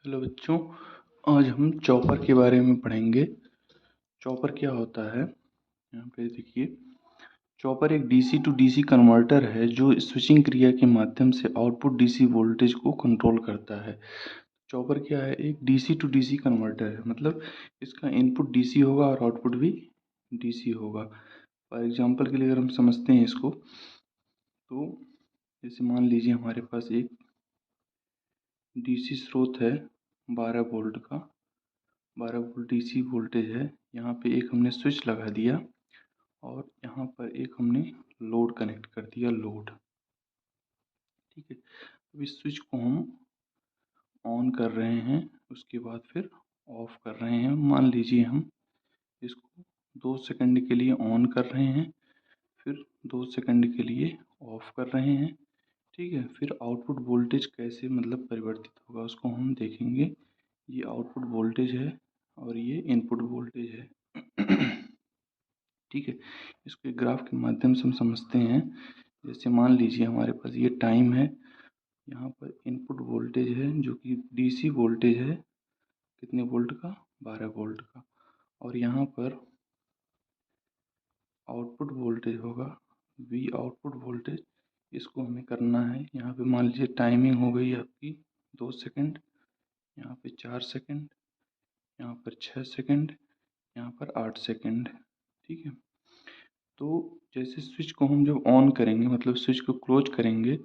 Hello बच्चों, आज हम चॉपर के बारे में पढ़ेंगे। चॉपर क्या होता है? यहाँ पे देखिए, चॉपर एक डीसी टू डीसी कन्वर्टर है जो स्विचिंग क्रिया के माध्यम से आउटपुट डीसी वोल्टेज को कंट्रोल करता है। चॉपर क्या है? एक डीसी टू डीसी कन्वर्टर है, मतलब इसका इनपुट डीसी होगा और आउटपुट भी डीसी होगा। फॉर एग्जांपल के लिए अगर हम समझते हैं इसको, तो जैसे मान लीजिए हमारे पास एक डीसी स्रोत है 12 वोल्ट का, 12 वोल्ट डीसी वोल्टेज है। यहाँ पे एक हमने स्विच लगा दिया और यहाँ पर एक हमने लोड कनेक्ट कर दिया, लोड। ठीक है, अब इस स्विच को हम ऑन कर रहे हैं, उसके बाद फिर ऑफ कर रहे हैं। मान लीजिए हम इसको 2 सेकंड के लिए ऑन कर रहे हैं, फिर 2 सेकंड के लिए ऑफ कर रहे हैं। ठीक है, फिर आउटपुट वोल्टेज कैसे मतलब परिवर्तित होगा उसको हम देखेंगे। ये आउटपुट वोल्टेज है और ये इनपुट वोल्टेज है। ठीक है, इसको एक ग्राफ के माध्यम से हम समझते हैं। जैसे मान लीजिए हमारे पास ये टाइम है, यहाँ पर इनपुट वोल्टेज है जो कि डीसी वोल्टेज है, कितने वोल्ट का? 12 वोल्ट का। और यहाँ पर आउटपुट वोल्टेज होगा वी आउटपुट वोल्टेज। इसको हमें करना है, यहाँ पे मान लीजिए टाइमिंग हो गई आपकी 2 सेकंड, यहाँ पे 4 सेकंड, यहाँ पर 6 सेकंड, यहाँ पर 8 सेकंड। ठीक है, तो जैसे स्विच को हम जब ऑन करेंगे, मतलब स्विच को क्लोज करेंगे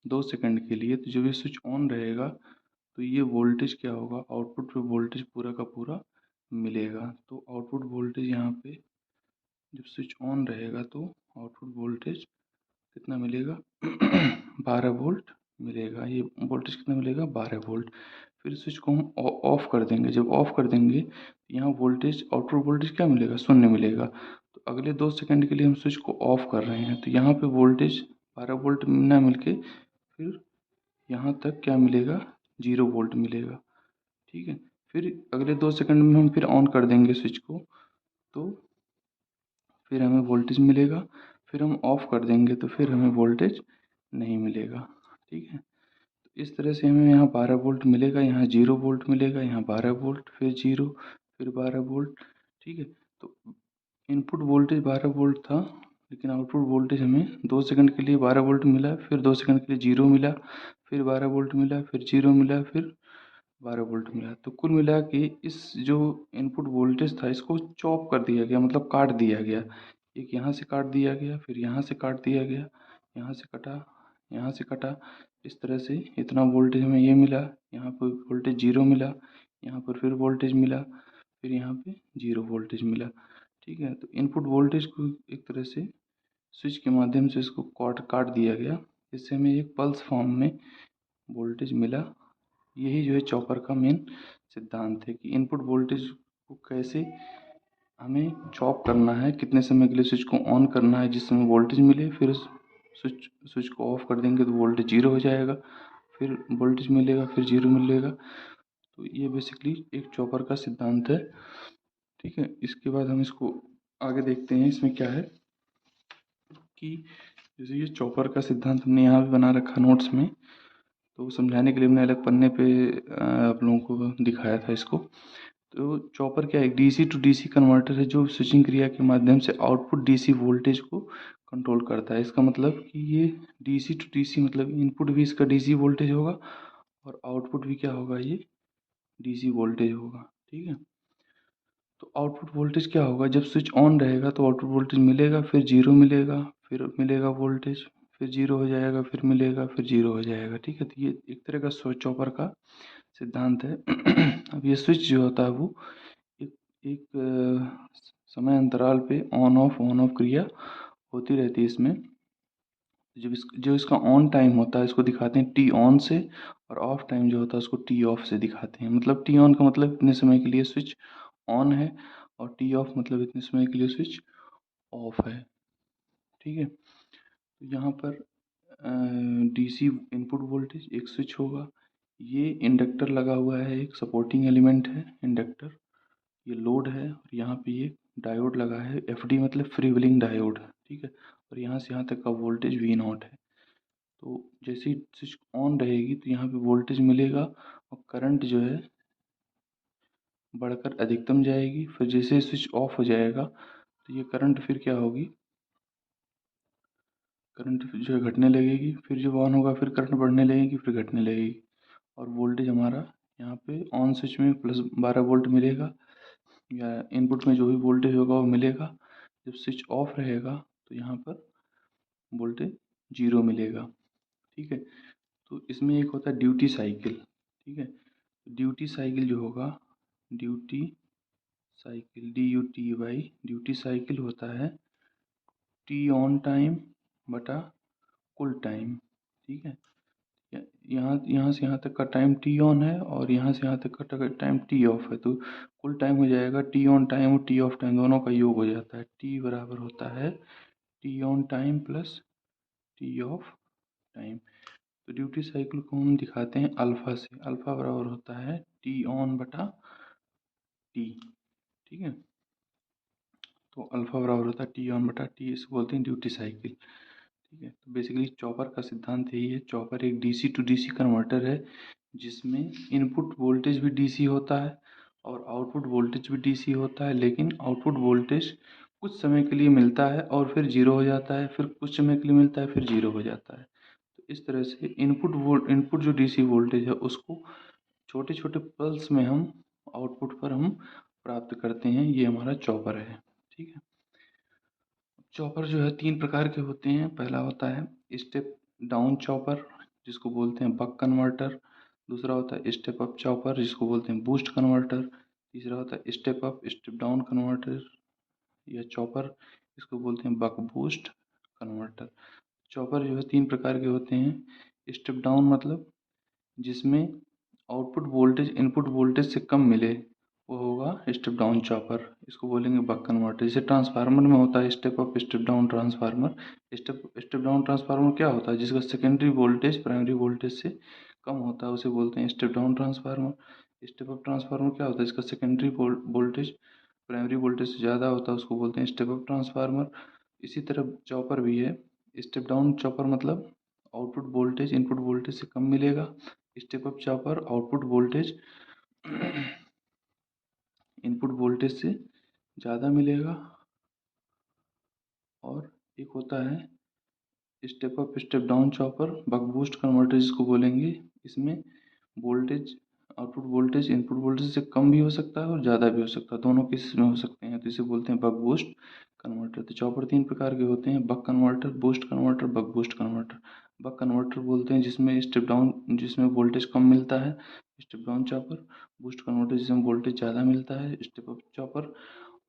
2 सेकंड के लिए, तो जब ये स्विच ऑन रहेगा तो ये वोल्टेज क्या होगा? आउटपुट पे वोल्टेज पूरा का पूरा मिलेगा। तो आउटपुट वोल्टेज यहाँ पे जब स्विच ऑन रहेगा तो आउटपुट वोल्टेज कितना मिलेगा? 12 वोल्ट मिलेगा। ये वोल्टेज कितना मिलेगा? 12 वोल्ट। फिर स्विच को हम ऑफ कर देंगे। जब ऑफ कर देंगे तो यहाँ वोल्टेज, आउटपुट वोल्टेज क्या मिलेगा? शून्य मिलेगा। तो अगले 2 सेकंड के लिए हम स्विच को ऑफ कर रहे हैं, तो यहाँ पे वोल्टेज 12 वोल्ट ना मिलके फिर यहाँ तक क्या मिलेगा? 0 वोल्ट मिलेगा। ठीक है, फिर अगले 2 सेकंड में हम फिर ऑन कर देंगे स्विच को, तो फिर हमें वोल्टेज मिलेगा। फिर हम ऑफ कर देंगे तो फिर हमें वोल्टेज नहीं मिलेगा। ठीक है, तो इस तरह से हमें यहाँ 12 वोल्ट मिलेगा, यहाँ 0 वोल्ट मिलेगा, यहाँ 12 वोल्ट, फिर 0, फिर 12 वोल्ट। ठीक है, तो इनपुट वोल्टेज 12 वोल्ट था, लेकिन आउटपुट वोल्टेज हमें 2 सेकंड के लिए 12 वोल्ट मिला, फिर 2 सेकंड के लिए 0 मिला, फिर 12 वोल्ट मिला, फिर 0 मिला, फिर 12 वोल्ट मिला। तो कुल मिला के इस जो इनपुट वोल्टेज था इसको चॉप कर दिया गया, मतलब काट दिया गया। एक यहाँ से काट दिया गया, फिर यहाँ से काट दिया गया, यहाँ से कटा, यहाँ से कटा। इस तरह से इतना वोल्टेज हमें ये मिला, यहाँ पर वोल्टेज 0 मिला, यहाँ पर फिर वोल्टेज मिला, फिर यहाँ पे 0 वोल्टेज मिला। ठीक है, तो इनपुट वोल्टेज को एक तरह से स्विच के माध्यम से इसको काट काट दिया गया, इससे हमें एक पल्स फॉर्म में वोल्टेज मिला। यही जो है चॉपर का मेन सिद्धांत है कि इनपुट वोल्टेज को कैसे हमें चॉप करना है, कितने समय के लिए स्विच को ऑन करना है जिस समय वोल्टेज मिले, फिर स्विच स्विच को ऑफ कर देंगे तो वोल्टेज 0 हो जाएगा, फिर वोल्टेज मिलेगा, फिर 0 मिलेगा। तो ये बेसिकली एक चॉपर का सिद्धांत है। ठीक है, इसके बाद हम इसको आगे देखते हैं। इसमें क्या है कि जैसे ये चॉपर का सिद्धांत हमने यहाँ भी बना रखा नोट्स में, तो समझाने के लिए हमने अलग पन्ने पे आप लोगों को दिखाया था इसको। तो चॉपर क्या है? एक डीसी टू डीसी कन्वर्टर है जो स्विचिंग क्रिया के माध्यम से आउटपुट डीसी वोल्टेज को कंट्रोल करता है। इसका मतलब कि ये डीसी टू डीसी मतलब इनपुट भी इसका डीसी वोल्टेज होगा और आउटपुट भी क्या होगा? ये डीसी वोल्टेज होगा। ठीक है, तो आउटपुट वोल्टेज क्या होगा? जब स्विच ऑन रहेगा तो आउटपुट वोल्टेज मिलेगा, फिर 0 मिलेगा, फिर मिलेगा वोल्टेज, फिर 0 हो जाएगा, फिर मिलेगा, फिर 0 हो जाएगा। ठीक है, तो ये एक तरह का स्विच चॉपर का सिद्धांत है। अब ये स्विच जो होता है वो एक एक समय अंतराल पे ऑन ऑफ क्रिया होती रहती है इसमें। जब जो इसका ऑन टाइम होता है इसको दिखाते हैं टी ऑन से, और ऑफ टाइम जो होता है उसको टी ऑफ से दिखाते हैं। मतलब टी ऑन का मतलब इतने समय के लिए स्विच ऑन है, और टी ऑफ मतलब इतने समय के लिए स्विच ऑफ है। ठीक है, तो यहाँ पर डीसी इनपुट वोल्टेज, एक स्विच होगा, ये इंडक्टर लगा हुआ है, एक सपोर्टिंग एलिमेंट है इंडक्टर, ये लोड है, और यहाँ पे ये डायोड लगा है, एफडी मतलब फ्री व्हीलिंग डायोड। ठीक है, और यहाँ से यहाँ तक का वोल्टेज वी नॉट है। तो जैसे ही स्विच ऑन रहेगी तो यहाँ पे वोल्टेज मिलेगा, और करंट जो है बढ़कर अधिकतम जाएगी। फिर जैसे स्विच ऑफ हो जाएगा तो ये करंट फिर क्या होगी, करंट जो है घटने लगेगी। फिर जब ऑन होगा फिर करंट बढ़ने लगेगी, फिर घटने लगेगी। और वोल्टेज हमारा यहाँ पे ऑन स्विच में +12 वोल्ट मिलेगा, या इनपुट में जो भी वोल्टेज होगा वो मिलेगा। जब स्विच ऑफ रहेगा तो यहाँ पर वोल्टेज 0 मिलेगा। ठीक है, तो इसमें एक होता है ड्यूटी साइकिल। ठीक है, ड्यूटी साइकिल जो होगा, duty cycle DUTY, duty cycle होता है टी ऑन टाइम बटा कुल टाइम। ठीक है, यहाँ यहाँ से यहाँ तक का टाइम टी ऑन है और यहाँ से यहाँ तक का टाइम टी ऑफ है, तो कुल टाइम हो जाएगा टी ऑन टाइम और टी ऑफ टाइम दोनों का योग हो जाता है। टी बराबर होता है T on time plus T of time. तो ड्यूटी साइकिल को हम दिखाते हैं अल्फ़ा से। अल्फ़ा बराबर होता है टी ऑन बटा टी। ठीक है, तो अल्फ़ा बराबर होता है टी ऑन बटा टी, इसको बोलते हैं ड्यूटी साइकिल। ठीक है, तो बेसिकली चॉपर का सिद्धांत यही है। चॉपर एक डीसी टू डीसी कन्वर्टर है जिसमें इनपुट वोल्टेज भी डीसी होता है और आउटपुट वोल्टेज भी डीसी होता है, लेकिन आउटपुट वोल्टेज कुछ समय के लिए मिलता है और फिर जीरो हो जाता है, फिर कुछ समय के लिए मिलता है फिर जीरो हो जाता है। तो इस तरह से इनपुट जो डीसी वोल्टेज है उसको छोटे छोटे पल्स में हम आउटपुट पर हम प्राप्त करते हैं। ये हमारा चॉपर है। ठीक है, चॉपर जो है 3 प्रकार के होते हैं। पहला होता है स्टेप डाउन चॉपर जिसको बोलते हैं बक कन्वर्टर। दूसरा होता है स्टेप अप चॉपर जिसको बोलते हैं बूस्ट कन्वर्टर। तीसरा होता है step up step down converter या चॉपर, इसको बोलते हैं बक बूस्ट कन्वर्टर। चॉपर जो है 3 प्रकार के होते हैं। स्टेप डाउन मतलब जिसमें आउटपुट वोल्टेज इनपुट वोल्टेज से कम मिले, वो होगा स्टेप डाउन चॉपर, इसको बोलेंगे बक कन्वर्टर। जैसे ट्रांसफार्मर में होता है step up step down transformer. Step down transformer क्या होता है, जिसका सेकेंडरी वोल्टेज प्राइमरी वोल्टेज से कम होता है उसे बोलते हैं step down transformer. Step up transformer क्या होता है, जिसका सेकेंडरी वोल्टेज प्राइमरी वोल्टेज से ज़्यादा होता है उसको बोलते हैं स्टेप अप ट्रांसफार्मर। इसी तरह चॉपर भी है। स्टेप डाउन चॉपर मतलब आउटपुट वोल्टेज इनपुट वोल्टेज से कम मिलेगा। Step up chopper output voltage input voltage से ज़्यादा मिलेगा। और एक होता है step up step down chopper buck boost converter जिसको बोलेंगे। इसमें voltage output voltage input voltage से कम भी हो सकता है और ज़्यादा भी हो सकता है, दोनों केसेस में हो सकते हैं, तो इसे बोलते हैं बक बूस्ट कन्वर्टर। तो चॉपर 3 प्रकार के होते हैं, buck converter, boost converter, buck boost converter. Buck converter बोलते हैं जिसमें स्टेप डाउन जिसमें वोल्टेज कम मिलता है, step down chopper. Boost converter जिसमें वोल्टेज ज़्यादा मिलता है, स्टेप अप चॉपर।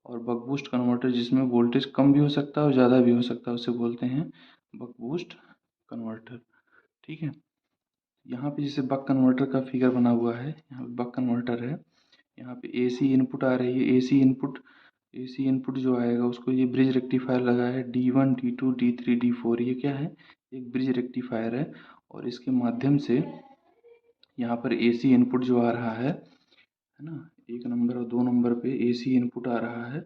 और बक बूस्ट कन्वर्टर जिसमें वोल्टेज कम भी हो सकता है और ज़्यादा भी हो सकता है, उसे बोलते हैं बक बूस्ट कन्वर्टर। ठीक है, यहाँ पे जैसे बक कन्वर्टर का फिगर बना हुआ है, यहाँ पे बक कन्वर्टर है, यहाँ पे एसी इनपुट आ रही है। एसी इनपुट जो आएगा उसको ये ब्रिज रेक्टिफायर लगा है D1 D2 D3 D4, ये क्या है, एक ब्रिज रेक्टिफायर है। और इसके माध्यम से यहाँ पर एसी इनपुट जो आ रहा है ना, 1 नंबर और 2 नंबर पे एसी इनपुट आ रहा है,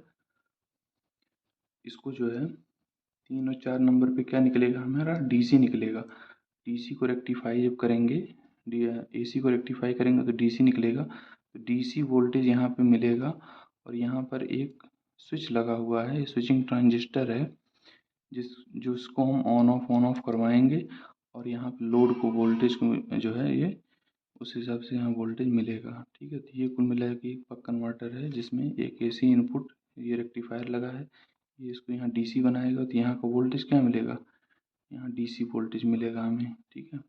इसको जो है 3 और 4 नंबर पे क्या निकलेगा, हमारा डीसी निकलेगा। डीसी को रेक्टिफाई जब करेंगे, एसी को रेक्टिफाई करेंगे तो डीसी निकलेगा। तो डीसी वोल्टेज यहाँ पे मिलेगा और यहाँ पर एक स्विच लगा हुआ है, स्विचिंग ट्रांजिस्टर है जिसको हम ऑन ऑफ करवाएंगे और यहाँ पे लोड को वोल्टेज को जो है ये उस हिसाब से यहाँ वोल्टेज मिलेगा। ठीक है, तो ये कुल मिला के एक बक कन्वर्टर है जिसमें एक एसी इनपुट ये रेक्टिफायर लगा है, ये इसको यहाँ डीसी बनाएगा तो यहाँ का वोल्टेज क्या मिलेगा, यहाँ डीसी वोल्टेज मिलेगा हमें। ठीक है,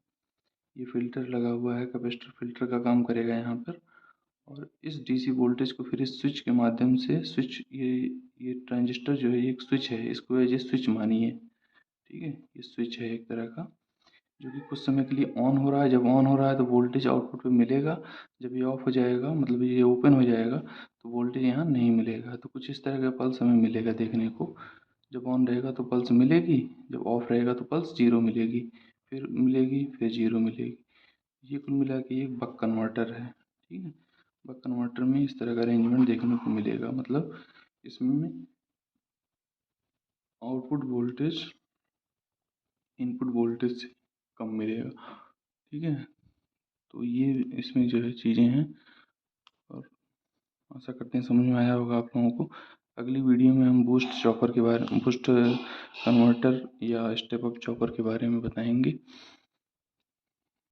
ये फिल्टर लगा हुआ है, कैपेसिटर फिल्टर का काम करेगा यहाँ पर। और इस डीसी वोल्टेज को फिर इस स्विच के माध्यम से स्विच ये ट्रांजिस्टर जो है ये एक स्विच है, इसको एज ए स्विच मानिए। ठीक है, ये स्विच है एक तरह का जो कि कुछ समय के लिए ऑन हो रहा है। जब ऑन हो रहा है तो वोल्टेज आउटपुट पे मिलेगा, जब ये ऑफ हो जाएगा मतलब ये ओपन हो जाएगा तो वोल्टेज यहाँ नहीं मिलेगा। तो कुछ इस तरह का पल्स हमें मिलेगा देखने को, जब ऑन रहेगा तो पल्स मिलेगी, जब ऑफ रहेगा तो पल्स जीरो मिलेगी, फिर मिलेगी फिर जीरो मिलेगी। ये कुल मिला के एक बक कन्वर्टर है। ठीक है, बक कन्वर्टर में इस तरह का अरेंजमेंट देखने को मिलेगा, मतलब इसमें आउटपुट वोल्टेज इनपुट वोल्टेज से कम मिलेगा। ठीक है, तो ये इसमें जो है चीज़ें हैं, और आशा करते हैं समझ में आया होगा आप लोगों को। अगली वीडियो में हम बूस्ट चॉपर के बारे में, बूस्ट कन्वर्टर या स्टेप अप चॉपर के बारे में बताएंगे।